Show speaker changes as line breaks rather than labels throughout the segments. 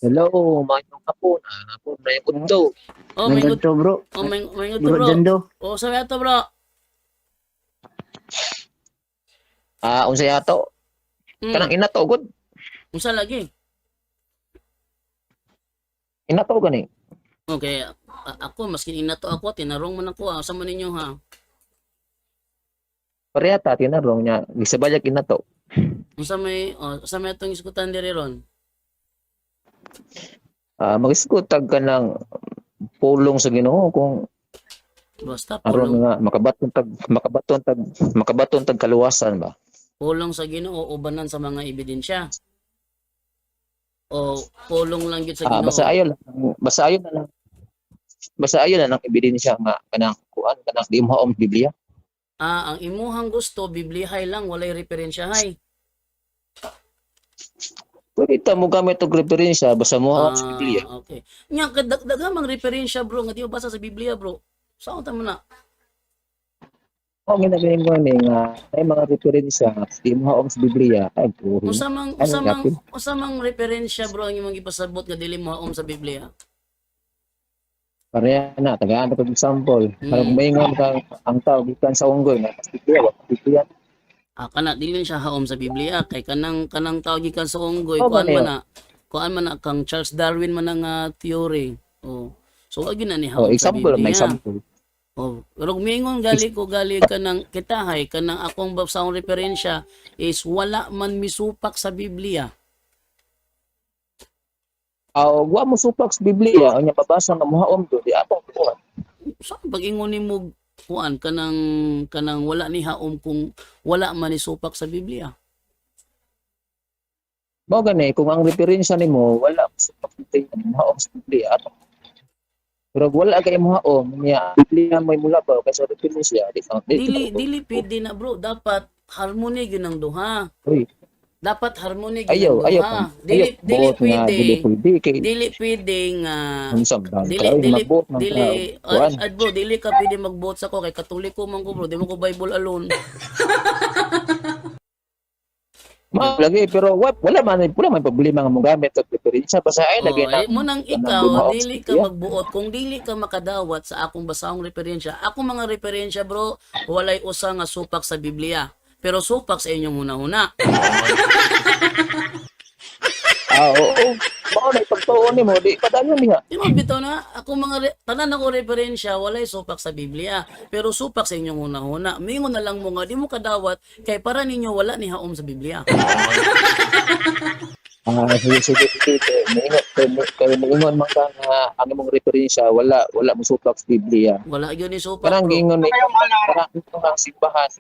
Hello, mayong hapon. Hapon na yung kundo.
Oh, may
Nandun
ngut
to bro.
may ngut
Bro
bro.
Jando.
Oh, sabi ato bro.
Unsay ato?
Hmm,
Kanang inato gud.
unsa lagi?
Inato gani.
Okay, ako maski inato ako tinarong man ako sa man ninyo ha.
Parehata tinarong niya gisabayag inato.
Unsa may atong iskutan diri ron?
Magisgutag ka ng pulong sa Ginoo kung
Basta
aron
pulong
nga makabaton tag kaluwasan ba.
pulong sa Ginoo ubanan sa mga ebidensya. O pulong lang gyud sa Ginoo.
Basta ayon na ng ebidensya nga kanang kuan kanang di mo Biblia.
Ang imuhang gusto biblihay lang walay referensyahay.
Pwede ta mo gamit og referensya basta mo sa Biblia.
Okay. Nya kadagdagang referensya bro nga di mo basa sa Biblia bro. Saan ta mo na?
Kung ginagaling ko ni nga ay mga referensya nga di mo sa Biblia ay puro.
Usamang referensya bro ang imong ipasabot nga dili mo sa Biblia.
Pareha na, tagaan na itong example. Parang
Hmm.
kumaingon ka ang tao, gikan sa unggoy, na Biblia, wala Biblia.
Kana dili siya haom sa Biblia kay kanang tawag gikan sa unggoy
Oh, ano
kuan man na kang Charles Darwin man ang theory. Oh. So agi na ni haom sa
example, may
Biblia.
example.
Oh, pero mingon gali kanang kitahay kanang akong babsahong referensya is wala man misupak sa Biblia.
Wa mo supak sa Biblia, o niya babasa nga muhaom do, di atong tuwan.
Sa pag-ingon nimo kuan kanang wala ni haom kung wala man isupak sa Biblia.
Mao gani, kung ang referensya nimo wala mo supak sa muhaom sa Biblia, atong. Pero wala kay muhaom, niya Biblia may mula ba kasi referensya, di ka
Dili pwede na bro, dapat harmony gyud ang duha.
Uy,
Dapat harmony gyud ang
ayaw
duha.
pa.
Dili
Buot nga, dili
pwede.
pwede kay
Dili pwede nga
unsang daan
dili
ka,
dili
magbuot man ka.
dili
Kuan.
bro, dili ka pwede mag-vote sa ko kay Katoliko man ko bro, di mo ko Bible alone.
Lagi pero wala man problema nga mo gamit og referensya basta ay lagi na.
Mo nang ikaw dili ka magbuot kung dili ka makadawat sa akong basahong referensya. Ako mga referensya bro, walay usa nga supak sa Biblia. Pero supak sa inyong hunahuna.
Oo. Mao na ipagtuon nimo, di padayon niya.
Di mo bitaw na ako tanan ako referensya walay supak sa Biblia, pero supak sa inyong hunahuna. Mingon na lang mo nga di mo kadawat kay para ninyo wala ni haom sa Biblia.
Sige. Kaya maingon man ka nga ang imong referensya wala mo supak sa Biblia.
Wala gyud ni supak
Parang
bro.
giingon ni parang ito ang simbahan.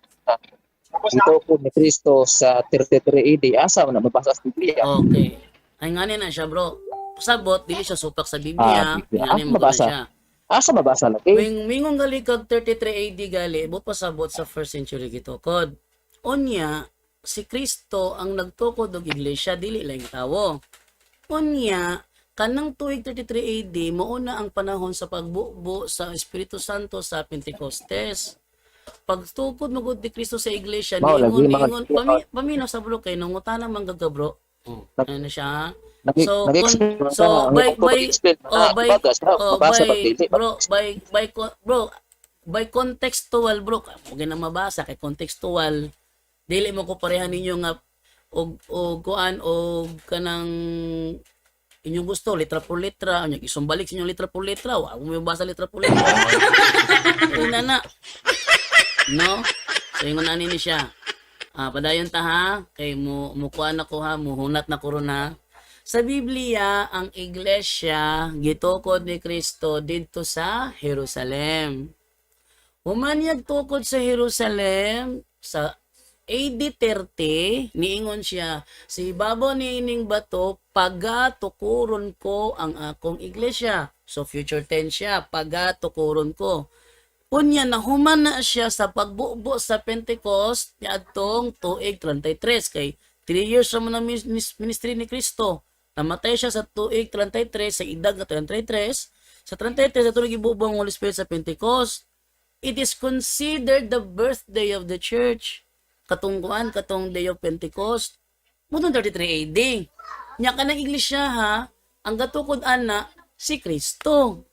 Ito po ni Kristo sa 33 AD asa man mabasa sa Biblia.
Okay. Ay ngani na siya bro. Pasabot dili siya supak sa Biblia, ngani mo na
mabasa.
siya.
Asa mabasa lagi?
Mingon gali kag 33 AD gali, but pasabot sa 1st century gitukod. Unya, si Kristo ang nagtukod og iglesia dili lang tawo. Unya, kanang tuig 33 AD mauna ang panahon sa pagbubo sa Espiritu Santo sa Pentecostes. Pagtukod mo gud ni Kristo sa iglesia, niingon paminaw sa bro kay nangutana man gagka bro. Ano siya? So by contextual bro, mo na mabasa kay contextual. Dili mo ko pareha ninyo nga og kuan og kanang inyong gusto litra por litra, nya isumbalik sa inyong litra por litra, wa mo mabasa litra por litra. Ina na. No? So ingon ani ni siya. Padayon ta ha, kay mo kuan ako ha, muhunat na ko ron ha. Sa Biblia, ang iglesia gitukod ni Kristo didto sa Jerusalem. Humanyag tukod sa Jerusalem sa AD 30, niingon siya, si babaw niining bato, pagatukuron ko ang akong iglesia. So future tense siya, pagatukuron ko. Unya nahuman na siya sa pagbubo sa Pentecost niadtong tuig 33 kay 3 years ra man ang ministry ni Kristo. Namatay siya sa tuig 33 sa edad nga 33. Sa 33 sa tuig gibubo ang Holy Spirit sa Pentecost. It is considered the birthday of the church. Katong day of Pentecost. Mudong 33 AD. Nya kanang iglesia ha, ang gatukod ana si Kristo.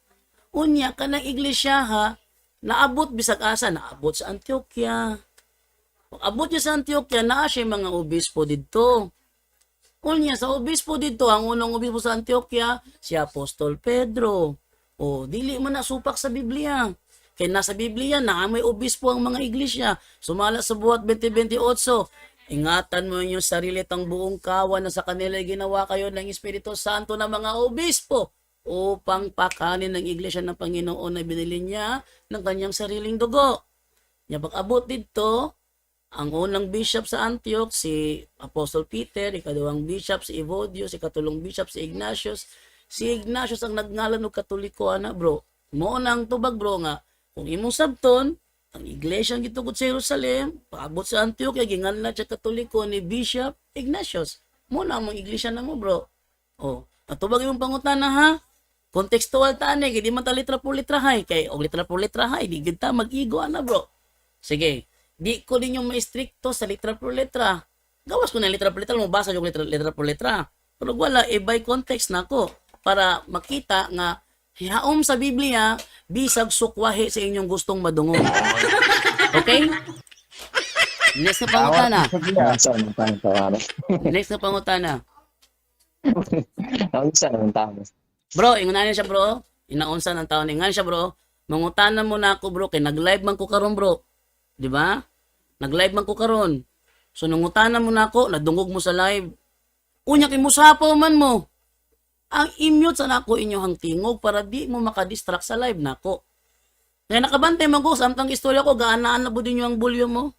Unya kanang iglesia ha, naabot bisag asa, naabot sa Antioquia. Pag abot niya sa Antioquia, naa siya mga obispo didto. Unya sa obispo didto, ang unang obispo sa Antioquia, si Apostol Pedro. O, dili man nasupak sa Biblia. Kaya nasa Biblia, may obispo ang mga iglesia. Sumala sa buhat 2028. Ingatan mo yung sarili tang buong kawan na sa kanila ginawa kayo ng Espiritu Santo na mga obispo upang pakanin ng iglesia ng Panginoon na binili niya ng kanyang sariling dugo. Nya pag-abot dito, ang unang bishop sa Antioch, si Apostle Peter, ikadawang bishop si Evodius, ikatulong bishop si Ignatius. Si Ignatius ang nagngalan og Katoliko ana bro. Mo nang tubag bro nga kung imong sabton ang iglesia ang gitugod sa Jerusalem, paabot sa Antioch ginganlan siya Katoliko ni Bishop Ignatius. Mo na mong iglesia na mo bro. Oh, atubag imong pangutana ha. Contextual ta ani, di man ta litra por litra hay kay og litra por litra hay di gid ta mag-igo ana bro. Sige, di ko ninyo ma-stricto sa litra por litra. Gawas ko na litra por litra, mabasa yung litra por litra. Pero wala, by context na ko para makita nga hihaom sa Biblia bisag sukwahi sa inyong gustong madungog. Okay? Next na pangutana. Next na pangutana.
Naunsa naman tama.
Bro, ingunanin siya bro. Inaunsa ng taon. Ingan siya bro. Mangutanan mo na ako bro. Kay nag-live man ko karon bro. Di ba? Nag-live man ko karon. So nangutanan mo na ako. Nadungog mo sa live. Unya kay musapaw man mo. Ang i-mute sa nako inyong tingog para di mo makadistract sa live nako. Kaya nakabantay man ko. Samtang istorya ko. Gaanaan na po din yung volume mo.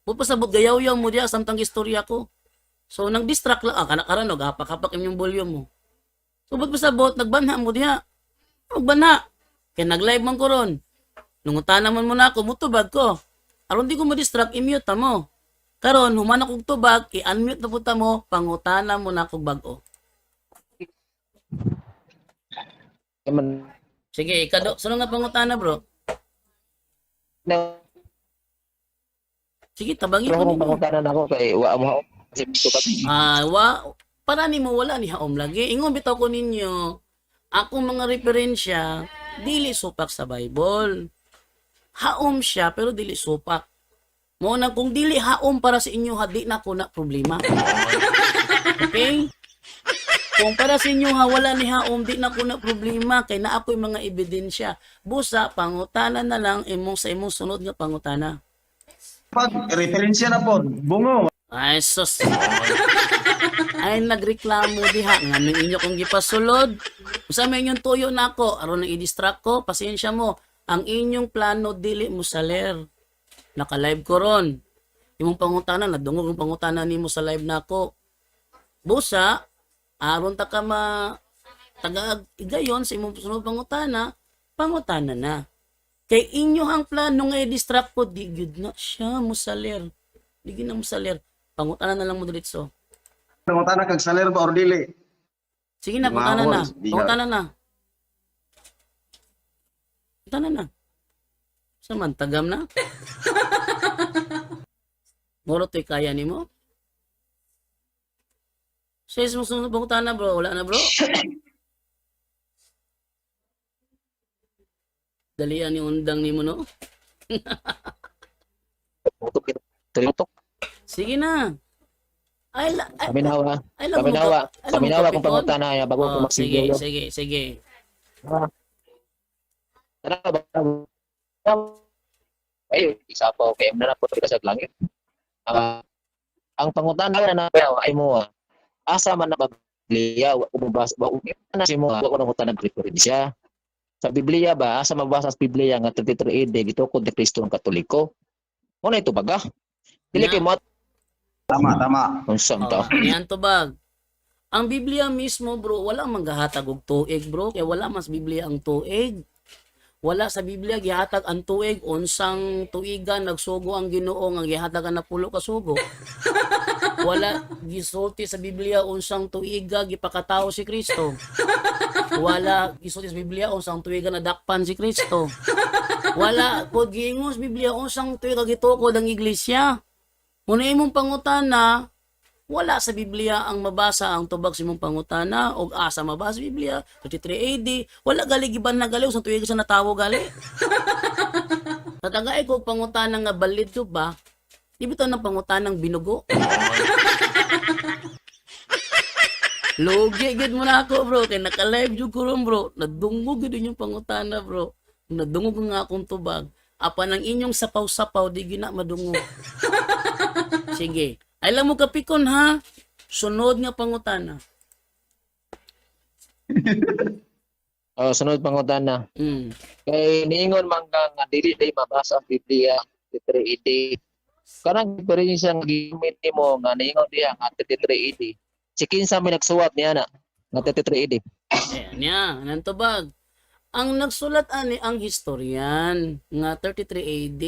Pupasabot gayaw-yaw mo diya. Samtang istorya ko. So nang distract lang. Kanakaran o. Gapak-kapak yung volume mo. So, ba't pasabot, nagbanha mo diha? Magbanha. Kaya nag-live man ko ron. Nungutanan man mo na ako, mutubag ko. Aron di ko ma-distract, i-mute mo. Karon, human akong tubag, i-unmute na puta mo, pangutanan mo na ako bago. Sige, ikado. Sino nga pangutana, bro? Sige, tabangin
Pero
ko
kung
ninyo.
pangutanan ako kay wa mo kasi tubag.
Para ni mo wala ni haom lagi. Ingon bitaw ko ninyo, akong mga referensya, dili supak sa Bible. Haom siya, pero dili supak. Mo na kung dili haom para sa inyo, di na ko na problema. Okay? Kung para sa inyo wala ni haom, di na ko na problema, kay na ako'y mga ebidensya. Busa, pangutana na lang imong sa imong sunod nga pangutana.
Pag referensya na po, bungo.
Ay, sus. Ay, nagreklamo diha. Nga nang inyo kong gipasulod. Usa may inyong tuyo na ako. Aron nang i-distract ko, pasensya mo. Ang inyong plano, dili mo saler. Naka-live ko ron. Imong pangutana, nadungog yung pangutana ni mo sa live na ako. Busa, aron ta ka taga-igayon sa imong sunod pangutana, pangutana na. Kay inyo ang plano nga i-distract ko, di good na siya mo saler. Di gid na mo saler. Pangutana na lang mo diretso.
Pangutana kag saler ba or dili?
Sige na, pangutana na. Pangutana na. Pangutana na. Saman, tagam na. Moro to'y kaya ni mo? Says mo sunod pangutana bro. Wala na bro. Dalian ni undang ni mo no?
Tutok.
Sige na.
Paminawa. Paminawa kung pangutana ya bago ko
Sige,
magsiguro.
sige.
Tara ba? Ay, isa pa okay na po sa langit. Ang pangutana na ay mo asa man na Biblia wa ko mabasa ba na si mo wa ko nang utanang referensya. Sa Biblia ba asa mabasa sa Biblia nga 33 AD gito ko de Kristo ang Katoliko. Mo na ito baga. Dili kay mo
Tama.
unsang ta.
Yan to bag. Ang Biblia mismo bro, wala manggahatag og tuig bro, kaya wala mas Biblia ang tuig. Wala sa Biblia gihatag ang tuig unsang tuigan nagsugo ang Ginoo nga gihatagan na pulo ka sugo. Wala gisulti sa Biblia unsang tuiga gipakatao si Kristo. Wala gisulti sa Biblia unsang tuiga nadakpan si Kristo. Wala pod giingos Biblia unsang tuiga gitukod ang iglesia. Muna imong pangutana, Wala sa Biblia ang mabasa ang tubag sa imong pangutana o asa mabasa sa Biblia 33 AD. Wala gali giban na gali sa tuig sa natawo gali. Tatagay ko pangutana nga balid to ba? Di bitaw ng pangutanang binugo. Logi gid mo na ako bro kay naka-live jud ko ron bro. Nadungog gid yung pangutana bro. Nadungog nga akong tubag. Apa ng inyong sapaw-sapaw di gina madungog. Sige. Alam mo kapikon ha. Sunod nga pangutana.
Sunod pangutana.
Mm.
Kay niingon man ka nga dili day mabasa ang Biblia 33 AD. Kanang diferensya nga gimit nimo nga niingon diha nga 33 AD. Si kinsa may nagsuwat niya na nga 33 AD.
Ayan niya. Anong tubag? Ang nagsulat ani ang historian nga 33 AD.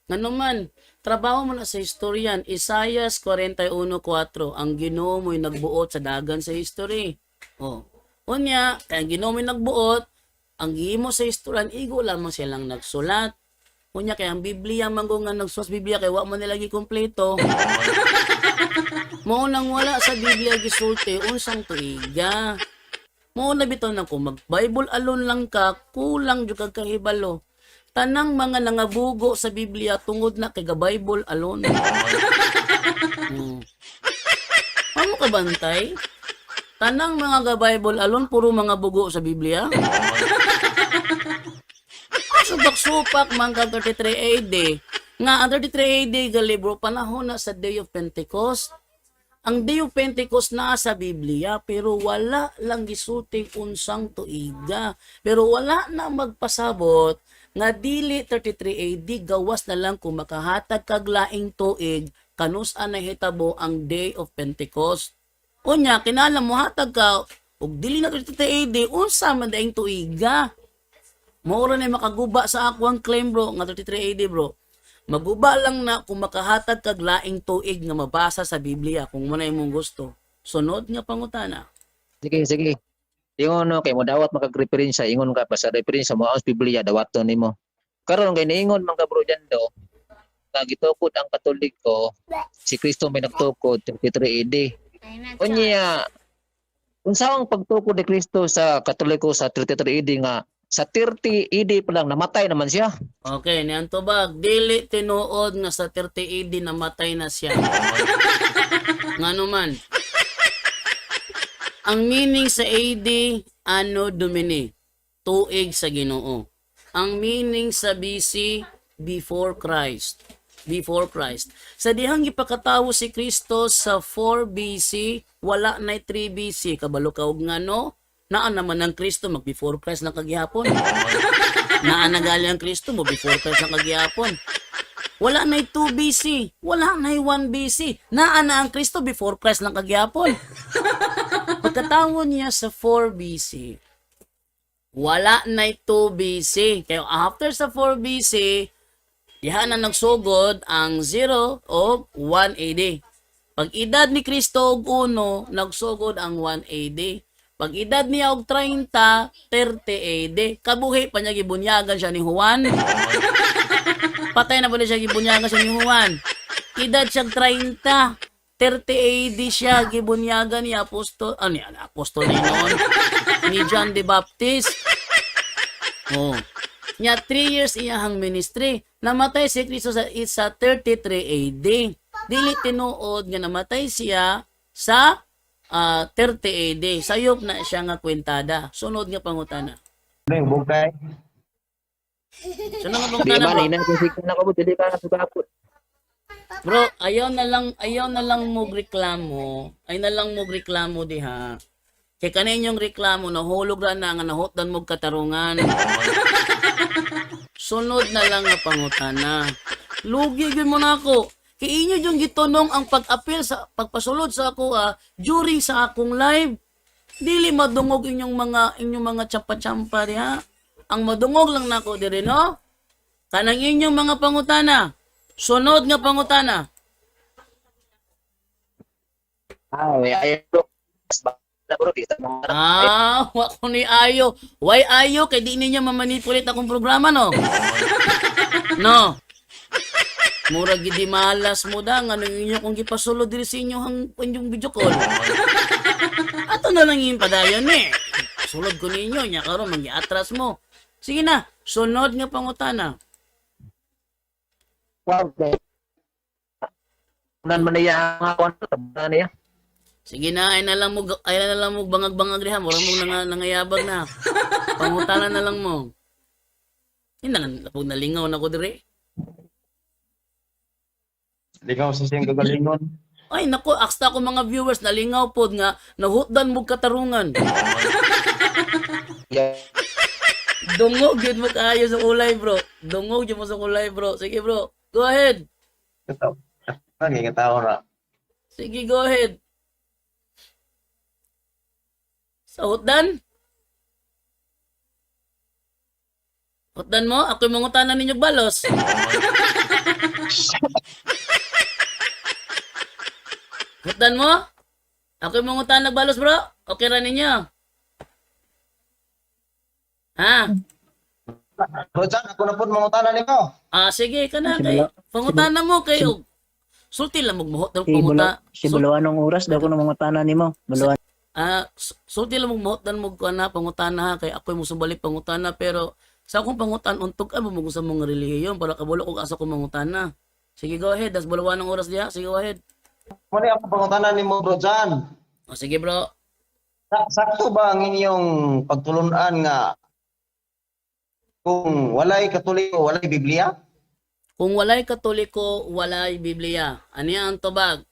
Nga naman, trabaho mo na sa historian, Isaias 41:4, ang Ginoo mo'y nagbuot sa dagan sa history. Oh. Unya, kaya ang Ginoo mo'y nagbuot, ang gihimo sa historian, igo lamang silang nagsulat. Unya, kaya ang Biblia, manggo nga nagsulat Biblia, kaya wa man nila kompleto. Mao nang wala sa Biblia gisulti, unsang tuiga. Mao na bitaw na ko, mag-Bible alone lang ka, kulang jud kag kahibalo. Tanang mga nangabugo sa Biblia tungod na kay Bible alone. Ano ka bantay? Tanang mga Bible alone puro mga bugo sa Biblia. Supak-supak mga 33 AD. Nga ang 33 AD gali bro panahon na sa Day of Pentecost. Ang Day of Pentecost na sa Biblia pero wala lang gisuting unsang tuiga. Pero wala na magpasabot nga dili 33 AD gawas na lang kung makahatag kag laing tuig kanus-an na hitabo ang Day of Pentecost. Unya kinala mo hatag ka ug dili na 33 AD unsa man daing tuiga. Mao ra na makaguba sa ako ang claim bro nga 33 AD bro. Maguba lang na kung makahatag kag laing tuig nga mabasa sa Biblia kung mo na imong gusto. Sunod nga pangutana.
Sige. Ingon no kay mo dawat makagreferensya ingon ka pa sa referensya mo ang Biblia dawaton nimo. Karon kay niingon man ka bro diyan do nga gitukod ang Katoliko si Kristo may nagtukod 33 AD. Unya unsa ang pagtukod ni Kristo sa Katoliko sa 33 AD nga sa 30 AD pa lang namatay naman siya.
Okay, niyan tubag dili tinuod nga sa 30 AD namatay na siya. Ngano man? Ang meaning sa AD, Anno Domini, tuig sa Ginoo. Ang meaning sa BC, before Christ. Before Christ. Sa dihang ipakatawo si Kristo sa 4 BC, wala na 3 BC. Kabalo ka og ngano? Naan naman ang Kristo, mag before Christ lang kagihapon. Naan na gali ang Kristo, mo before Christ lang kagihapon. Wala na 2 BC, wala na 1 BC. Naan na ang Kristo, before Christ lang kagihapon. Pagkatawo niya sa 4 BC, wala na 2 BC. Kaya after sa 4 BC, diha na nagsugod ang 0 o 1 AD. Pag edad ni Kristo og 1, nagsugod ang 1 AD. Pag edad niya og 30, 30 AD. Kabuhi pa niya gibunyagan siya ni Juan. Patay na ba siya gibunyagan siya ni Juan. Edad siya 30. 30 AD siya gibunyagan ni apostol, apostol ni noon, ni John the Baptist. Oh. Nya 3 years iyahang ministry. Namatay si Kristo sa 33 AD. Dili tinuod nga namatay siya sa 30 AD. Sayop na siya nga kwentada. Sunod nga pangutana.
Yung bugay.
Sunod nga
Di
pangutana
ba
bro.
na kasi na ko dili ka na sugapot.
Bro, ayaw na lang mo reklamo. Ay na lang mo reklamo diha. Kay kaninyong reklamo nahulog ra na nga nahutdan mo katarungan. Sunod na lang nga pangutana. Lugi gyud mo na ako. Kay inyo yung gitunong ang pag-appeal sa pagpasulod sa ako during sa akong live. Dili madungog inyong mga tsampa-tsampa diha. Ang madungog lang nako diri no. Kanang inyong mga pangutana. Sunod nga pangutana.
Ay bro. Na bro dito.
Wa ko ni ayo. Why ayo kay di ninyo mamanipulate akong programa no? No. Mura gidi malas mo da nga ninyo kung gipasulod diri sa inyo hang inyong video call. Ato na lang yung padayon eh. Sulod ko ninyo nya karon magi-atras mo. Sige na, sunod nga pangutana.
Wow, okay. Unan man niya ang ako na niya.
Sige na, ay na lang mo bangag-bangag diha, mura mo nangayabag na. Pangutana na lang mo. Ina pag nalingaw na ko dire.
Ligaw sa siyang gagalingon.
Ay nako, aksta ko mga viewers nalingaw pod nga nahutdan mo katarungan.
Yeah.
Dungog yun mo kaayo sa kulay, bro. Dungog yun mo sa kulay, bro. Sige, bro. Go ahead.
Nagiging-tao ra.
Sige, go ahead. Sa hutdan? Hutdan mo? Ako'y mangutanan ninyo balos. Hutdan mo? Ako'y mangutanan balos, bro. Okay ra ninyo? Ha?
Rojan, ako na po mangutana nimo.
Sige ka na. Kay, pangutanan mo kayo. Sulti lang magmuhot ng panguta.
Si Buluan ng oras daw ko ng mga tanan nimo. Buluan.
Sulti lang magmuhot dan mo na pangutana ha. Kay ako'y musubalik pangutana. Pero sa akong pangutan, untog mo sa mga relihiyon para kabulo kung asa ko mangutana. Sige, go ahead. Das Buluan ng oras diya. Sige, go ahead.
Muna ako pangutana nimo, Rojan.
Sige, bro.
Sakto ba ang inyong pagtulunan nga kung walay Katoliko, walay Biblia?
Kung walay Katoliko, walay Biblia. Ano yan ang tubag?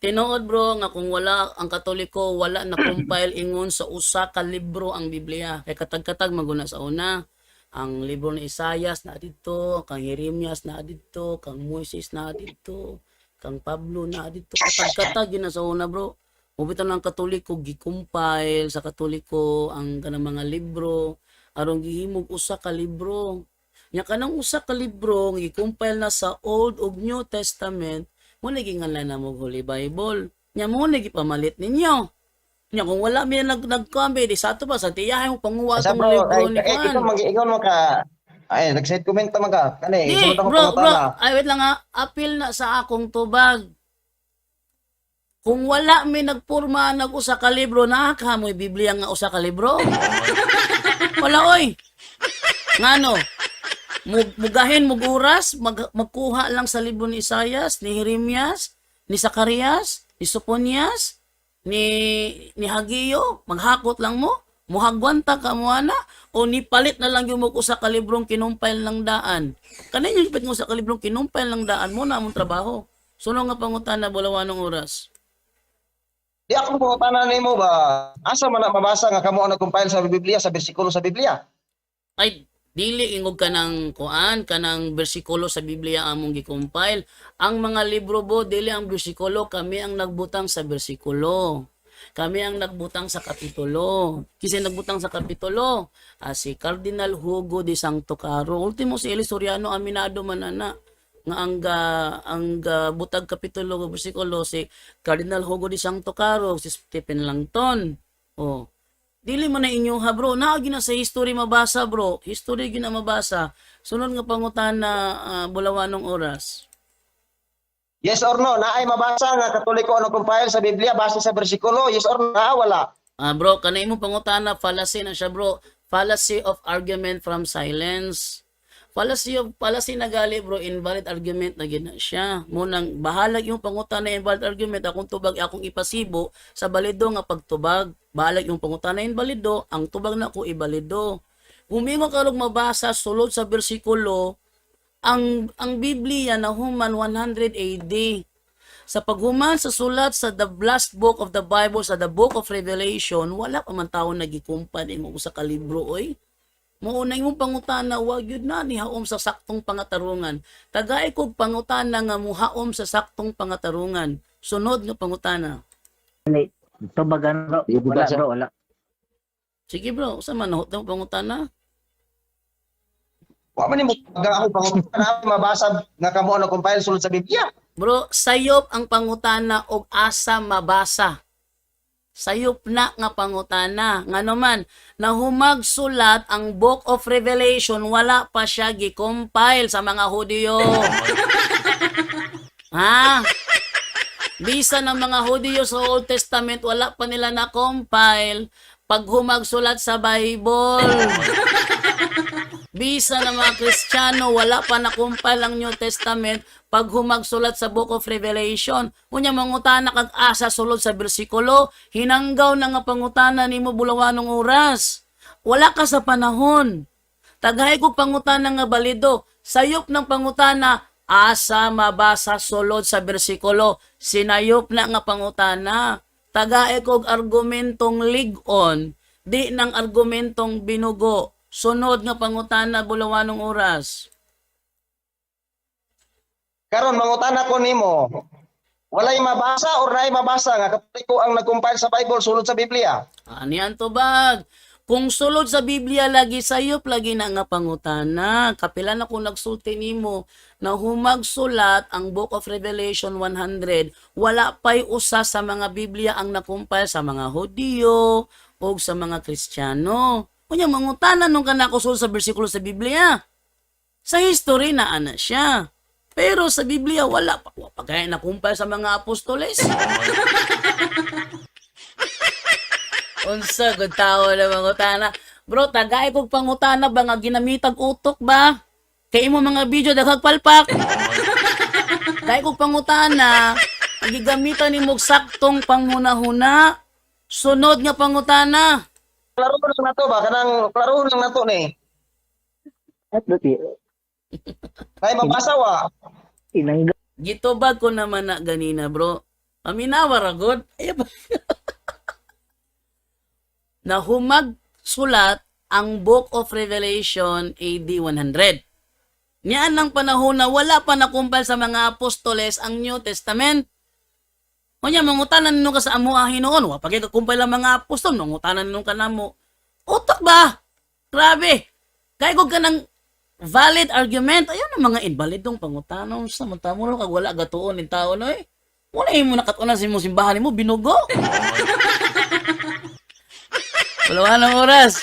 Tinuod bro nga kung wala ang Katoliko, wala na compile ingon sa usa ka libro ang Biblia. Kay katag-katag maguna sa una. Ang libro ni Isaias na dito, kang Jeremias na dito, kang Moises na dito, kang Pablo na dito. Katag-katag yun na sa una bro. Mubitan ng Katoliko, gi-compile sa Katoliko ang kanang mga libro. Aron gihimog usa ka libro. Nya kanang usa ka libro gi-compile na sa Old ug New Testament, mo nagingalan na mo Holy Bible. Nya mo gipamalit ninyo. Nya kung wala mi nagkambi di sa ato ba sa tiyahay mo panguwa
Sa
tong
bro,
libro ni
ikaw
Juan.
mag-ingon mo ka. Ay, nag-send comment ta man ka. Kani,
Di,
sunod ako
bro,
pangutana.
ay wait lang ha. Appeal na sa akong tubag. Kung wala mi nagpurma nag-usa ka libro, nakakamoy Biblia nga usa ka libro. Wala oy. Ngano? Mugahin muguras, magkuha lang sa libro ni Isaias, ni Jeremias, ni Zacarias, ni Soponias, ni Hageo, maghakot lang mo, muhagwanta ka mo ana, o ni palit na lang yung usa ka librong kinumpile lang daan. Kanin yung ipit mo sa kalibrong kinumpile lang daan mo na among trabaho. Suno nga pangutana bulawan ng oras.
Di ako pangutana nimo ba? Asa man na mabasa nga kamo ang nag-compile sa Biblia sa bersikulo sa Biblia?
Ay dili ingog ka ng kuan kanang bersikulo sa Biblia among gi-compile. Ang mga libro bo dili ang bersikulo, kami ang nagbutang sa bersikulo. Kami ang nagbutang sa kapitulo. Kasi nagbutang sa kapitulo si Cardinal Hugo de Santo Caro. Ultimo si Eli Soriano aminado manana nga ang butag kapitulo bersikulo si Cardinal Hugo de Santo Caro, si Stephen Langton. Oh. Dili man na inyo ha bro, naagi na sa history mabasa bro. History gina mabasa. Sunod nga pangutana bulawan ng oras.
Yes or no? Naay mabasa nga Katoliko ang nag-compile sa Biblia base sa bersikulo? Yes or no? Wala.
Bro, kanay mo pangutana fallacy na siya bro. Fallacy of argument from silence. Fallacy na gali bro, invalid argument na gina siya. Munang bahalag yung pangutana invalid argument, akong tubag akong ipasibo sa balido nga pagtubag. Bahalag yung pangutana invalido, ang tubag na ko ibalido. Humingo ka rog mabasa sulod sa bersikulo, ang Biblia na human 100 AD. Sa paghuman sa sulat sa the last book of the Bible, sa the book of Revelation, wala pa man tawo nagikumpad imo usa ka libro oy. Mauna imong pangutana, wag yun na ni haom sa saktong pangatarungan. Tagay kog pangutana nga muhaom sa saktong pangatarungan. Sunod nga pangutana.
Tubagan bro.
Di ba
Wala
siya?
bro, wala.
Sige bro, sa man hot mo pangutana?
Wa man nimo ako pangutana mabasa nga kamo ang nag-compile sulod sa Biblia.
Bro, sayop ang pangutana og asa mabasa. sayop na nga pangutana. Nga naman, na humagsulat ang Book of Revelation, wala pa siya gi-compile sa mga Hudyo. Ha? Bisa ng mga Hudyo sa Old Testament, wala pa nila na-compile pag humagsulat sa Bible. Bisa ng mga Kristiyano, wala pa na-compile ang New Testament pag humagsulat sa Book of Revelation. Unya mangutana kag asa sulod sa bersikulo, hinanggaw na nga pangutana nimo bulawanong oras. Wala ka sa panahon. Tagay ko pangutana nga balido. Sayop ng pangutana, asa mabasa sulod sa bersikulo. Sinayop na nga pangutana. Tagay ko argumentong lig-on, di ng argumentong binugo. Sunod nga pangutana bulawanong oras.
Karon mangutana ko nimo, walay mabasa or naay mabasa nga kapatid ko ang nag-compile sa Bible sulod sa Biblia?
Aniyan to bag. Kung sulod sa Biblia lagi sayop lagi na nga pangutana. Kapila na kung nagsulti nimo na humagsulat ang Book of Revelation 100, wala pa'y usa sa mga Biblia ang nakumpile sa mga Hudyo o sa mga Kristiyano. Kunya mangutana nung kanako sulod sa bersikulo sa Biblia. Sa history na ana siya. Pero sa Biblia wala pa. Pagkaya nakumpile sa mga apostoles. Unsa gud tao na mangutana. Bro, tagay kog pangutana ba nga ginamitag utok ba? Kay imo mga video daghag palpak. Dai kog pangutana, ang gigamitan nimo saktong panghuna-huna. Sunod nga pangutana.
Klaro lang nato ba kanang klaro lang nato ni.
At dati,
Kay mabasa wa.
inanggaw.
Gitubag ko naman na ganina, bro. Aminawa ra gud. Ay ba? Na humagsulat ang Book of Revelation AD 100. Niyan ng panahon na wala pa nakumpal sa mga apostoles ang New Testament. Kunya mangutanan nino ka sa amo Hinoon, wa pagay kakumpal ang mga apostol, mangutanan nino ka namo. Utak ba? Grabe. Kay kog ka ng valid argument, ayun ang mga invalidong pangutanon sa matamo kag wala gatuon ning tao no eh. Wala mo nakatuna sa imong simbahan nimo binugo. Wala ng oras.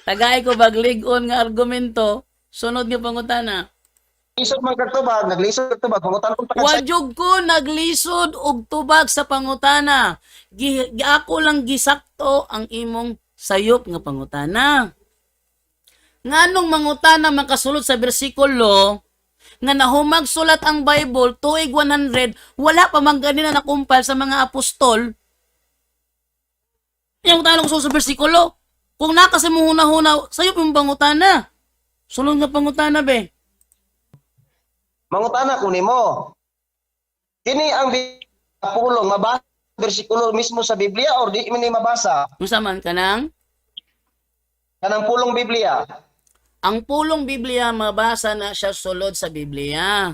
Tagay ko baglig-on nga argumento, sunod nga pangutana.
Lisod man kadtubag, naglisod kadtubag pangutan ko pa
Wadyog ko naglisod og tubag sa pangutana. Ako lang gisakto ang imong sayop nga pangutana. Nganong mangutana makasulod sa bersikulo nga nahumag sulat ang Bible tuig 100, wala pa man ganina nakumpal sa mga apostol. Yung tanong ko sa bersikulo, kung nakasi mo huna-huna, sayop yung pangutana. Sunod nga pangutana be.
mangutana ko nimo. Kini ang pulong mabasa bersikulo mismo sa Biblia or di man ni mabasa?
Unsa man kanang?
Kanang pulong Biblia.
Ang pulong Biblia mabasa na siya sulod sa Biblia.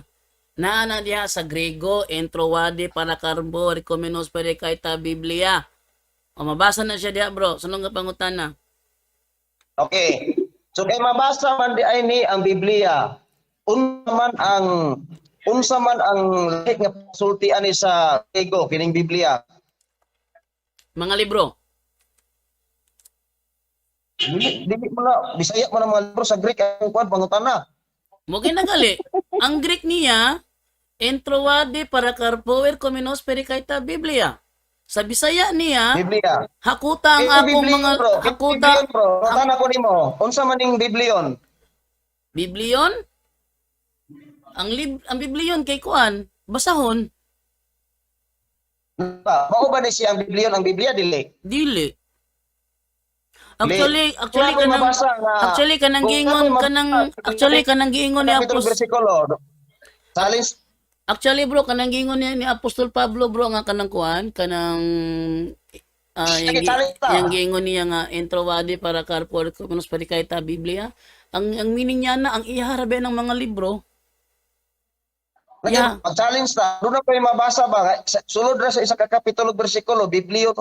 Naana diha sa Grego, Entrowade Paracarbo Recomenos Perikaita Biblia. O mabasa na siya diha bro. Sunod nga pangutana.
Okay. So kay mabasa man di ay ni ang Biblia. Unsa man ang lahi nga sultian ni sa Grego kining Biblia.
Mga libro.
Dili mo na Bisaya man ang mga libro sa Greek ang kuan pangutana.
Mo ginagali. Ang Greek niya, Entrowade Paracarpo Recomenos Perikaita Biblia. Sa Bisaya niya,
Biblia.
hakuta ang
Kay
akong
Biblion,
mga
bro. Kay
hakuta
Biblion, bro. Mangutana ko nimo. Unsa man ning Biblion?
Biblion. Ang Biblion kay kuan, basahon,
Mao ba ni siya ang Biblion ang Biblia dili?
dili. Actually
Kaya kung
kanang
mabasa nga-
actually kanang
kung
giingon
kami
kanang
mabasa-
actually kanang giingon ni
Kapitulo
Apostol
bersikulo. Salins
actually bro kanang giingon ni Apostol Pablo bro nga kanang kuan kanang
Sige, salita.
yang giingon niya nga Entrowade para Carpo Recomenos Perikaita Biblia. Ang meaning niya na ang iharabe ng mga libro. Yeah.
Pag-challenge ta, doon na kayo mabasa ba? Sulod na sa isa ka kapitulo bersikulo, Biblia.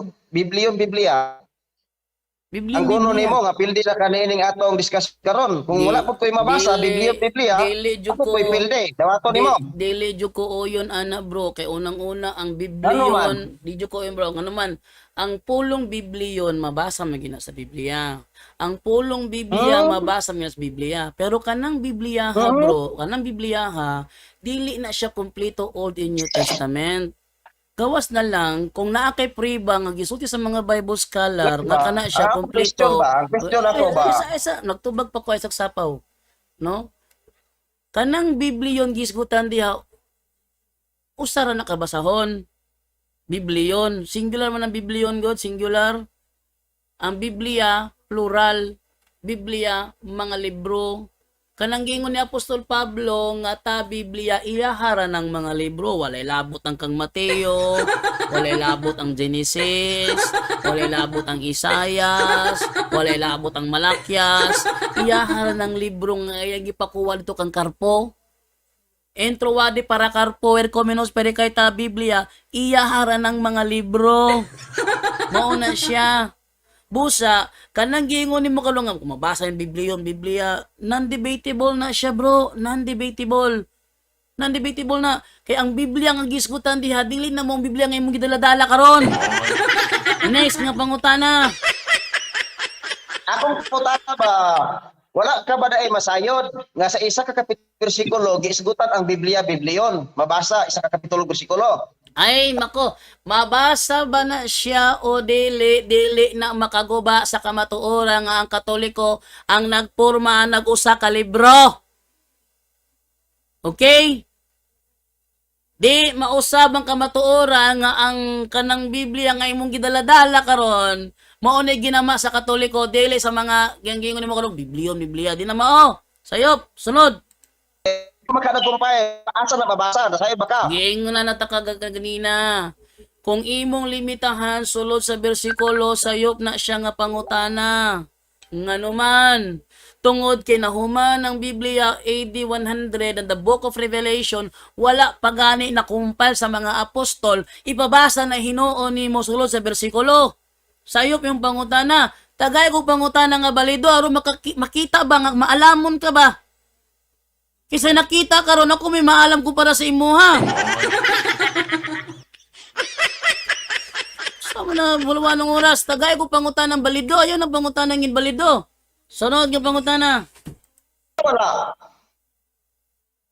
Biblia,
Ang guno nimo nga pildi sa kanining atong discuss karon. Kung wala pud ko'y mabasa Biblia,
dili jud
ako
ko
ko'y pildi. Dawaton nimo.
dili jud ko oyon ana bro kay unang-una ang
Ano
Bibliyon, di jud ko oyon bro. Ano man, ang pulong Bibliyon mabasa man gina sa Biblia. Ang pulong Biblia mabasa man sa Biblia. Pero kanang Biblia ha bro, kanang Biblia ha, dili na siya kompleto Old and New Testament. Gawas na lang kung naa kay priba nga gisulti sa mga Bible scholar nga kana siya kompleto.
Question ako ba?
Isa nagtubag pa ko sa sapaw, no? Kanang Bibliyon gisgutan diha usara na kabasahon. Bibliyon, singular man ang Bibliyon god, singular. Ang Biblia plural. Biblia mga libro. Kanang gingon ni Apostol Pablo nga ta Biblia iyahara ng mga libro, walay labot ang kang Mateo, walay labot ang Genesis, walay labot ang Isayas, walay labot ang Malakyas, iyahara ng libro nga gipakuha dito kang Karpo. Entro wadi para Karpo ercomenos pere kay ta Biblia iyahara ng mga libro. Mao na siya. Busa, kanang gingon ni mo kalungan, kung mabasa yung Biblia, non-debatable na siya bro, non-debatable. Non-debatable na. Kaya ang Biblia nga gisgutan diha, dili na mo ang Biblia nga imong gidaladala karon. Next nga pangutana.
Akong putana ba? Wala ka ba daay masayod nga sa isa ka bersikulo giisgutan ang Biblia Bibliyon. Mabasa isa ka kapitulo bersikulo.
Ay, nako, mabasa ba na siya o dili na makaguba sa kamatuoran nga ang Katoliko ang nagporma nag-usa ka libro? Okay? Di mausab ang kamatuoran nga ang kanang Biblia nga imong gidaladala karon, mao ni ginama sa Katoliko dili sa mga gingon nimo karon Biblia, di na mao. Sayop, sunod.
Makadagumpay, asa na mabasa? Nasayo ba ka?
Giingon na ganina. Kung imong limitahan sulod sa bersikulo, sayop na siya nga pangutana. Ngano man, tungod kay nahuman ang Biblia AD 100 and the Book of Revelation, wala pagani na kumpal sa mga apostol, ipabasa na hinuon nimo sulod sa bersikulo. Sayop yung pangutana. Tagay ko pangutana nga balido, aron makita ba nga maalamon ka ba? Kasi nakita karon ako may maalam ko para sa imuha. Sama na bulawan ng oras. Tagay ko pangutan ng balido. Ayaw na pangutan ng balido. Sunod ng pangutana.
Wala.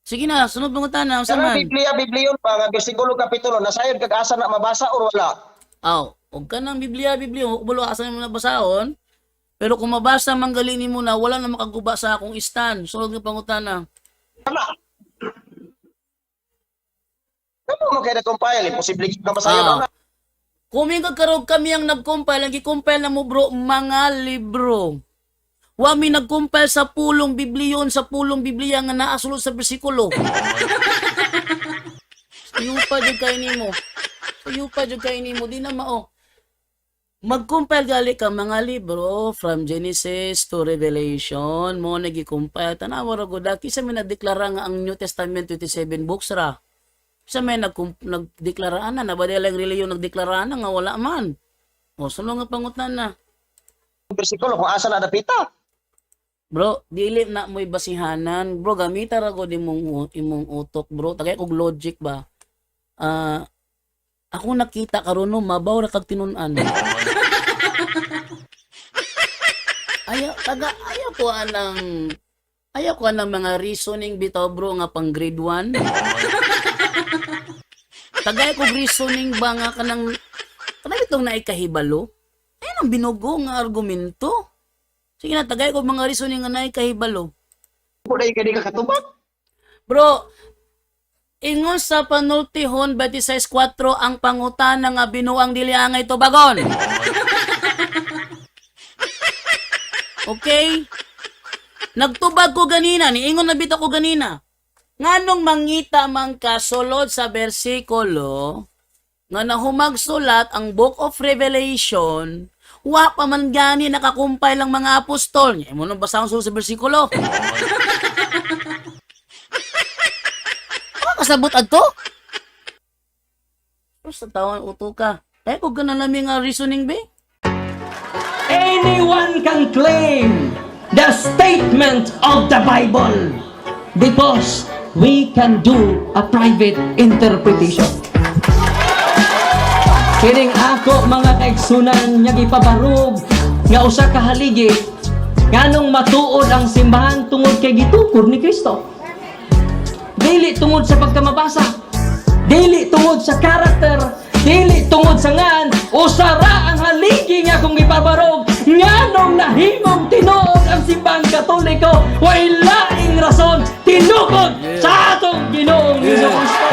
Sige na, sunod pangutana.
Kanang Bibliyon pa nga bersikulo kapitulo nasayod kag asa na mabasa or wala?
Aw, og ka ng Biblia, bulo asa mo nabasahon. Pero kung mabasa manggalini mo na, wala na makaguba sa akong stand. Sunod ng pangutana.
Wala. Ano mo kaya na-compile? Imposible ka masayo na.
Kumingkag karog kami ang nag-compile, ang gi-compile na mo bro, mga libro. Wa mi nag-compile sa pulong Bibliyon, sa pulong Biblia nga naasulod sa bersikulo. Sayupa jud kay nimo. Sayupa jud kay nimo di na mao. Mag-compile gali ka mga libro from Genesis to Revelation, mo nagi-compile tanawa ra gud kisa may nagdeklara nga ang New Testament 27 books ra. Sa may nagdeklara na nabadalang reliyon nagdeklara na nga wala man. O sunod nga pangutan na.
Bersikulo kung asa na dapita.
Bro, dili na mo'y basihanan. Bro, gamita ra gud imong utok, bro. Tagay kog logic ba. Ako nakita karon no mabaw ra kag tinun-an. Ayaw ko anang mga reasoning bitaw bro nga pang grade 1. Tagay ko reasoning ba nga kanang bitong naikahibalo? Ayun ang binugo nga argumento. Sige na, tagay ko mga reasoning nga naikahibalo.
Kuday ka di ka katubag.
Bro, ingon sa panultihon 26:4 ang pangutana nga binuang dili angay tubagon. Okay? Nagtubag ko ganina, niingon na bitaw ko ganina. Nganong mangita man ka sulod sa bersikulo nga nahumagsulat ang Book of Revelation, wa pa man gani nakakumpay lang mga apostol. Imo nang basahon sulod sa bersikulo. Kasabot adto? Sa tawon uto ka. Kaya ko ganalami nga reasoning be.
anyone can claim the statement of the Bible because we can do a private interpretation. Kining ako mga kaigsunan nga gipabarog nga usa ka haligi nganong matuod ang simbahan tungod kay gitukod ni Kristo. Dili tungod sa pagkamabasa, dili tungod sa karakter, dili tungod sa ngan, usara ang haligi nga kung gipabarog nganong nahimong tinuod ang simbahan Katoliko, way laing rason tinukod sa atong Ginoong Hesus Kristo.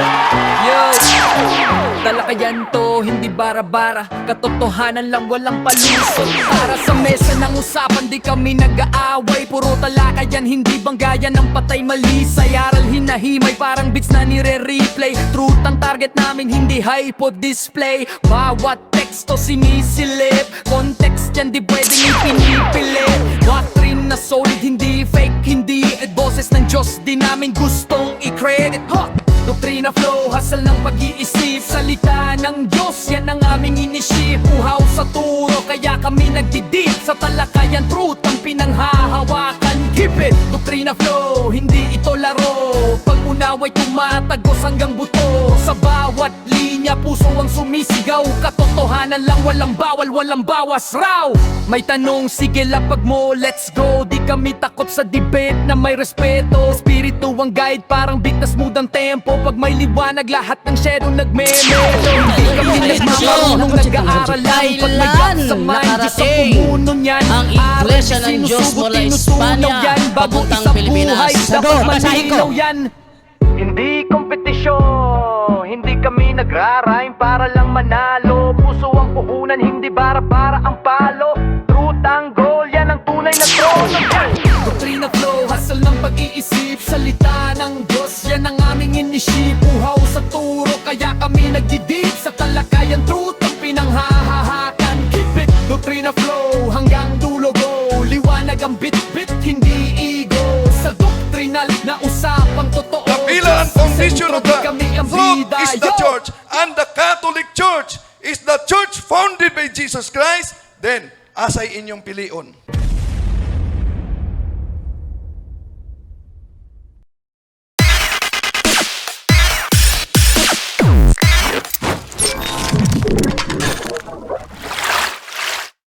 Talakayan to, hindi bara-bara. Katotohanan lang, walang palusot. Para sa mesa ng usapan, di kami nag-aaway. Puro talakayan, hindi banggayan ng patay malisay. Aral hinahimay, parang beats na nire-replay. Truth ang target namin, hindi hypo display. Bawat teksto sinisilip, context yan di pwedeng ipinipilit. Doctrine na solid, hindi fake, hindi boses ng Diyos, di namin gustong i-credit. Doktrina flow, hasal ng pag-iisip. Salita ng Diyos, yan ang aming inisip. Uhaw sa turo, kaya kami nagdidip. Sa talakayan, truth ang pinanghahawakan. Keep it! Doktrina flow, hindi ito laro. Pag-unaway tumatagos hanggang buto. Sa bawat linya, puso ang sumisigaw. Katotohanan lang, walang bawal, walang bawas raw. May tanong, sige lapag mo, let's go. Di kami takot sa debate na may respeto. Spirito ang guide, parang bigtas mudang tempo. Pag may liwanag, lahat ng shadow nagme-melo. Hindi kami nagmamarunong nag-aaral lang. Pag may gap sa mind, Diyos ang pumuno niyan.
ang Iglesia ng Diyos mula Espanya papuntang Pilipinas.
Dapat malinaw yan. Hindi kompetisyon, hindi kami nagrarime para lang manalo. Puso ang puhunan, hindi bara-bara ang palo. Truth ang goal, yan ang tunay na trono. Doktrina flow, hasal ng pag-iisip. Salita ng Diyos, yan ang aming inisip. Uhaw sa turo, kaya kami nagdidip. Sa talakayan, truth ang pinanghahahakan. Keep it, doktrina flow, hanggang dulo go. Liwanag ang bit-bit, hindi ego. Sa doktrinal na usapang totoo.
The pillar and foundation of the
Kami ang
truth
bida.
is the
Yo!
church, and the Catholic Church is the church founded by Jesus Christ. Then, asay inyong pilion.